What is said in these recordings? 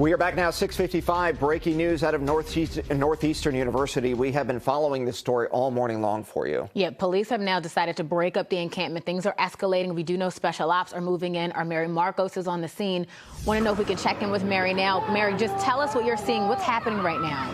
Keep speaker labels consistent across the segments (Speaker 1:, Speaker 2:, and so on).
Speaker 1: We are back now, 6:55. Breaking news out of Northeastern University. We have been following this story all morning long for you.
Speaker 2: Yeah, police have now decided to break up the encampment. Things are escalating. We do know special ops are moving in. Our Mary Marcos is on the scene. Want to know if we can check in with Mary now. Mary, just tell us what you're seeing. What's happening right now?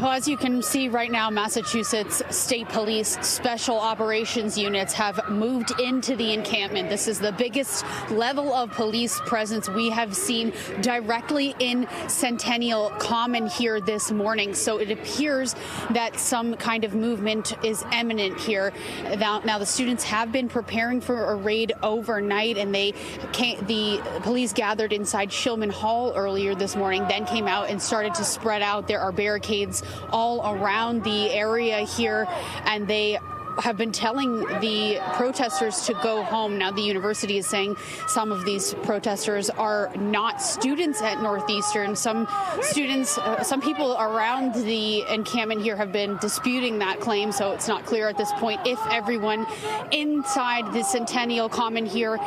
Speaker 3: Well, as you can see right now, Massachusetts State Police Special Operations units have moved into the encampment. This is the biggest level of police presence we have seen directly in Centennial Common here this morning. So it appears that some kind of movement is imminent here. Now the students have been preparing for a raid overnight, and the police gathered inside Shillman Hall earlier this morning, then came out and started to spread out. There are barricades all around the area here, and they have been telling the protesters to go home. Now the university is saying some of these protesters are not students at Northeastern. Some students, some people around the encampment here have been disputing that claim, so it's not clear at this point if everyone inside the Centennial Common here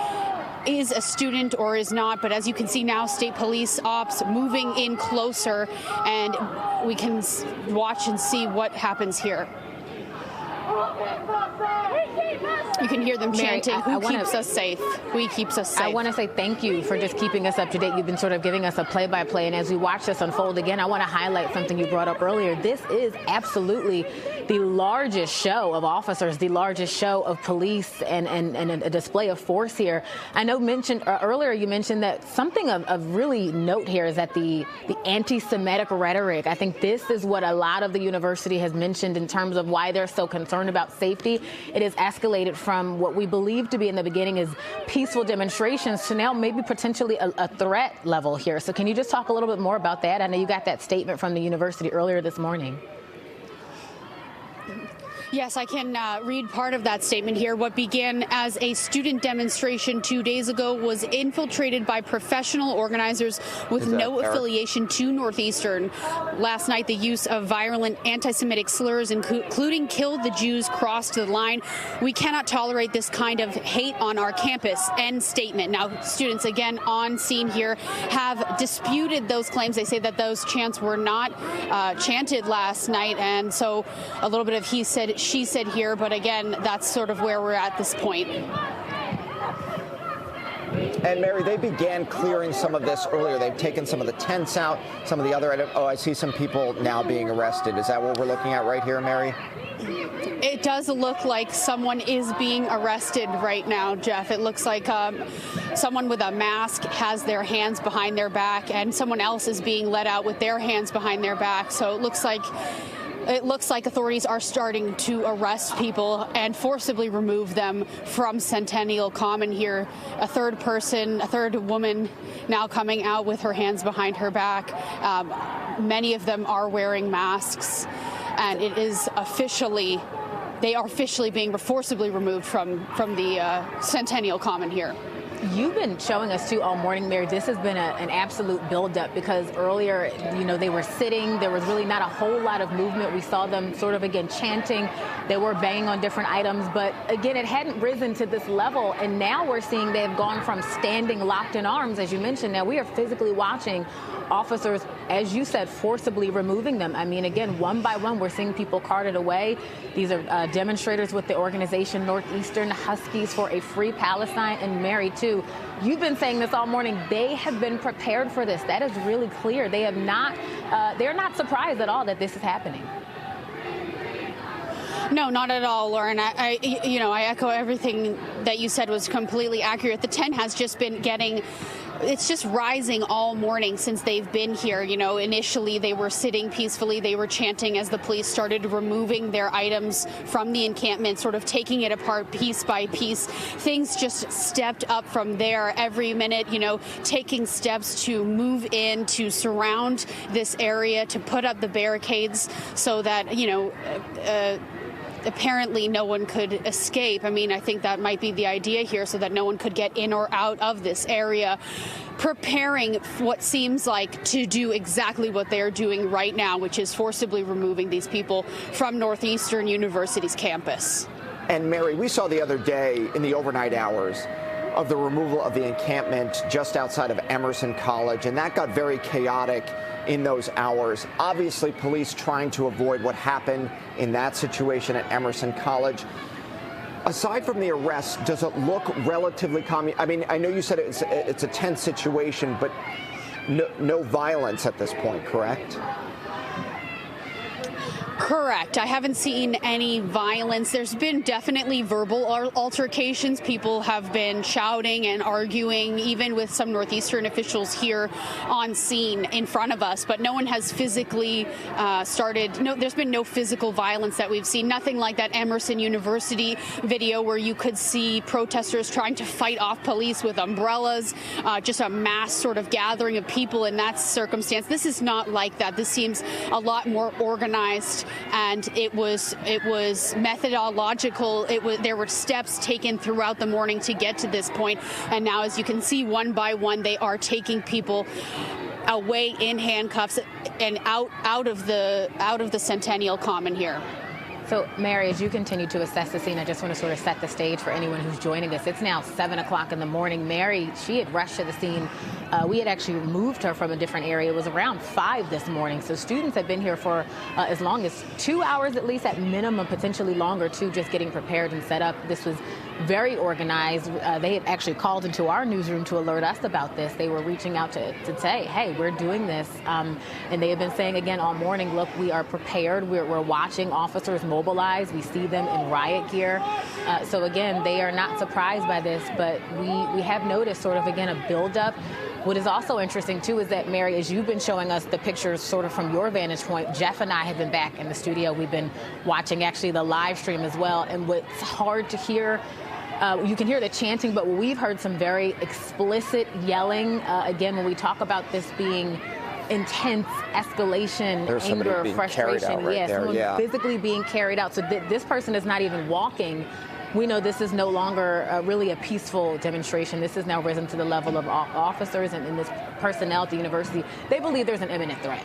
Speaker 3: is a student or is not. But as you can see now, state police ops moving in closer, and we can watch and see what happens here. You can hear them chanting, "Who keeps us safe? We keeps us safe."
Speaker 2: I want to say thank you for just keeping us up to date. You've been sort of giving us a play-by-play, and as we watch this unfold again, I want to highlight something you brought up earlier. This is absolutely the largest show of officers, the largest show of police, and a display of force here. I know earlier you mentioned that something of really note here is that the anti-Semitic rhetoric. I think this is what a lot of the university has mentioned in terms of why they're so concerned about safety. It has escalated from what we believe to be in the beginning is peaceful demonstrations to now maybe potentially a threat level here. So can you just talk a little bit more about that? I know you got that statement from the university earlier this morning.
Speaker 3: Yes, I can read part of that statement here. What began as a student demonstration 2 days ago was infiltrated by professional organizers with no affiliation to Northeastern. Last night, the use of violent anti-Semitic slurs, including "kill the Jews," crossed the line. We cannot tolerate this kind of hate on our campus. End statement. Now, students, again, on scene here have disputed those claims. They say that those chants were not chanted last night. And so a little bit of he said, she said here, but again, that's sort of where we're at this point.
Speaker 1: And Mary, they began clearing some of this earlier. They've taken some of the tents out, some of the other items. Oh, I see some people now being arrested. Is that what we're looking at right here, Mary?
Speaker 3: It does look like someone is being arrested right now, Jeff. It looks like someone with a mask has their hands behind their back, and someone else is being let out with their hands behind their back. So it looks like authorities are starting to arrest people and forcibly remove them from Centennial Common here. A third woman now coming out with her hands behind her back. Many of them are wearing masks, and it is they are officially being forcibly removed from the Centennial Common here.
Speaker 2: You've been showing us, too, all morning, Mary, this has been an absolute buildup because earlier, they were sitting. There was really not a whole lot of movement. We saw them sort of, again, chanting. They were banging on different items. But, again, it hadn't risen to this level. And now we're seeing they have gone from standing locked in arms, as you mentioned. Now we are physically watching officers, as you said, forcibly removing them. I mean, again, one by one, we're seeing people carted away. These are demonstrators with the organization Northeastern Huskies for a Free Palestine. And Mary, too, you've been saying this all morning. They have been prepared for this. That is really clear. They have not. They're not surprised at all that this is happening.
Speaker 3: No, not at all, Lauren. I echo everything that you said was completely accurate. The tent has just been it's just rising all morning since they've been here. Initially they were sitting peacefully. They were chanting as the police started removing their items from the encampment, sort of taking it apart piece by piece. Things just stepped up from there every minute, taking steps to move in, to surround this area, to put up the barricades so that, apparently no one could escape. I mean, I think that might be the idea here, so that no one could get in or out of this area, preparing what seems like to do exactly what they're doing right now, which is forcibly removing these people from Northeastern University's campus.
Speaker 1: And Mary, we saw the other day in the overnight hours of the removal of the encampment just outside of Emerson College, and that got very chaotic in those hours. Obviously, police trying to avoid what happened in that situation at Emerson College. Aside from the arrest, does it look relatively calm? I mean, I know you said it's a tense situation, but no violence at this point, correct?
Speaker 3: Correct. I haven't seen any violence. There's been definitely verbal altercations. People have been shouting and arguing, even with some Northeastern officials here on scene in front of us. But no one has physically there's been no physical violence that we've seen. Nothing like that Emerson University video where you could see protesters trying to fight off police with umbrellas, just a mass sort of gathering of people in that circumstance. This is not like that. This seems a lot more organized. And it was methodological. There were steps taken throughout the morning to get to this point. And now, as you can see, one by one, they are taking people away in handcuffs and out of the Centennial Common here.
Speaker 2: So, Mary, as you continue to assess the scene, I just want to sort of set the stage for anyone who's joining us. It's now 7 o'clock in the morning. Mary, she had rushed to the scene. We had actually moved her from a different area. It was around 5 this morning. So students have been here for as long as 2 hours, at least at minimum, potentially longer, too, just getting prepared and set up. This was very organized. They had actually called into our newsroom to alert us about this. They were reaching out to say, hey, we're doing this. And they have been saying again all morning, look, we are prepared. We're watching officers mobilize. We see them in riot gear. So again, they are not surprised by this, but we have noticed sort of, again, a buildup. What is also interesting, too, is that, Mary, as you've been showing us the pictures sort of from your vantage point, Jeff and I have been back in the studio. We've been watching actually the live stream as well. And what's hard to hear, you can hear the chanting, but we've heard some very explicit yelling. Again, when we talk about this being intense escalation, anger, frustration. Someone physically being carried out. So this person is not even walking. We know this is no longer really a peaceful demonstration. This has now risen to the level of officers and this personnel at the university. They believe there's an imminent threat.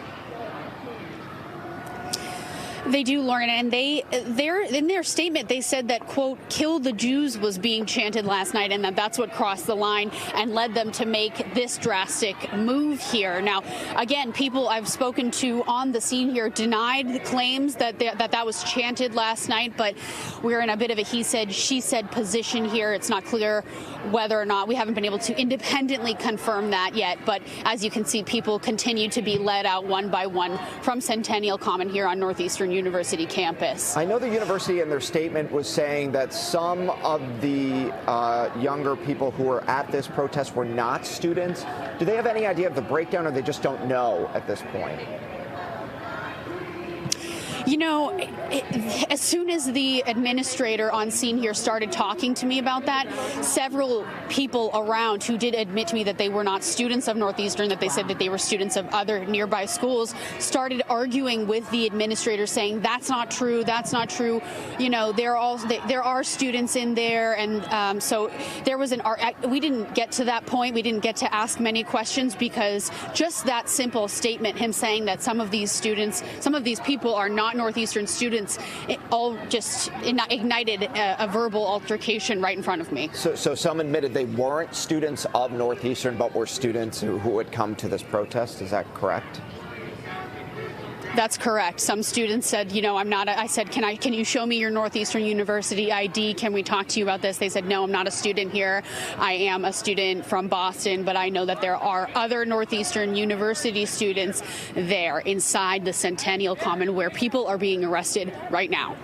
Speaker 3: They do, Lauren, and in their statement, they said that, quote, "kill the Jews" was being chanted last night, and that's what crossed the line and led them to make this drastic move here. Now, again, people I've spoken to on the scene here denied the claims that that was chanted last night, but we're in a bit of a he said, she said position here. It's not clear whether or not, we haven't been able to independently confirm that yet, but as you can see, people continue to be led out one by one from Centennial Common here on Northeastern University campus.
Speaker 1: I know the university in their statement was saying that some of the younger people who were at this protest were not students. Do they have any idea of the breakdown, or they just don't know at this point?
Speaker 3: You know, as soon as the administrator on scene here started talking to me about that, several people around who did admit to me that they were not students of Northeastern, that they said that they were students of other nearby schools, started arguing with the administrator, saying that's not true, that's not true. You know, there are students in there, and so there was we didn't get to that point. We didn't get to ask many questions, because just that simple statement, him saying that some of these students, some of these people are not Northeastern students, it all just ignited a verbal altercation right in front of me.
Speaker 1: So some admitted they weren't students of Northeastern, but were students who had come to this protest. Is that correct?
Speaker 3: That's correct. Some students said, you know, I'm not. I said, can you show me your Northeastern University ID? Can we talk to you about this? They said, no, I'm not a student here. I am a student from Boston, but I know that there are other Northeastern University students there inside the Centennial Common where people are being arrested right now.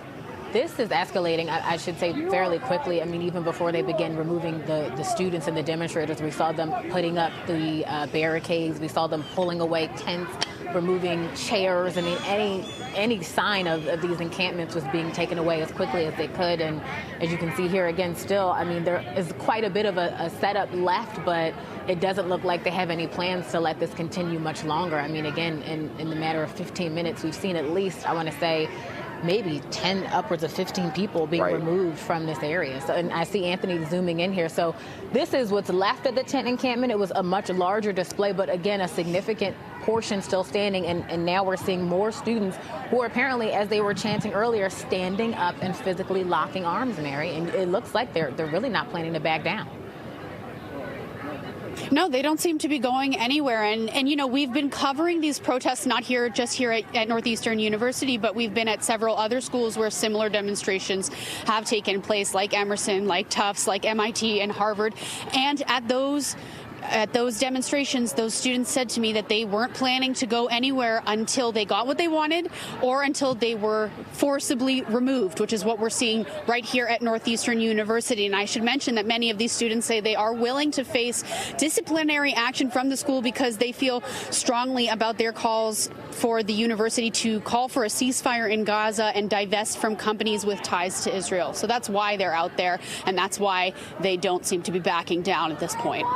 Speaker 2: This is escalating, I should say, fairly quickly. I mean, even before they began removing the students and the demonstrators, we saw them putting up the barricades. We saw them pulling away tents, removing chairs. I mean, any sign of these encampments was being taken away as quickly as they could. And as you can see here again, still, I mean, there is quite a bit of a setup left, but it doesn't look like they have any plans to let this continue much longer. I mean, again, in the matter of 15 minutes, we've seen at least, I want to say, maybe 10, upwards of 15 people being removed from this area. So, and I see Anthony zooming in here. So this is what's left of the tent encampment. It was a much larger display, but again, a significant portion still standing. And now we're seeing more students who are apparently, as they were chanting earlier, standing up and physically locking arms, Mary. And it looks like they're really not planning to back down.
Speaker 3: No, they don't seem to be going anywhere. And you know, we've been covering these protests not just here at Northeastern University, but we've been at several other schools where similar demonstrations have taken place, like Emerson, like Tufts, like MIT and Harvard. And at those demonstrations, those students said to me that they weren't planning to go anywhere until they got what they wanted or until they were forcibly removed, which is what we're seeing right here at Northeastern University. And I should mention that many of these students say they are willing to face disciplinary action from the school because they feel strongly about their calls for the university to call for a ceasefire in Gaza and divest from companies with ties to Israel. So that's why they're out there, and that's why they don't seem to be backing down at this point.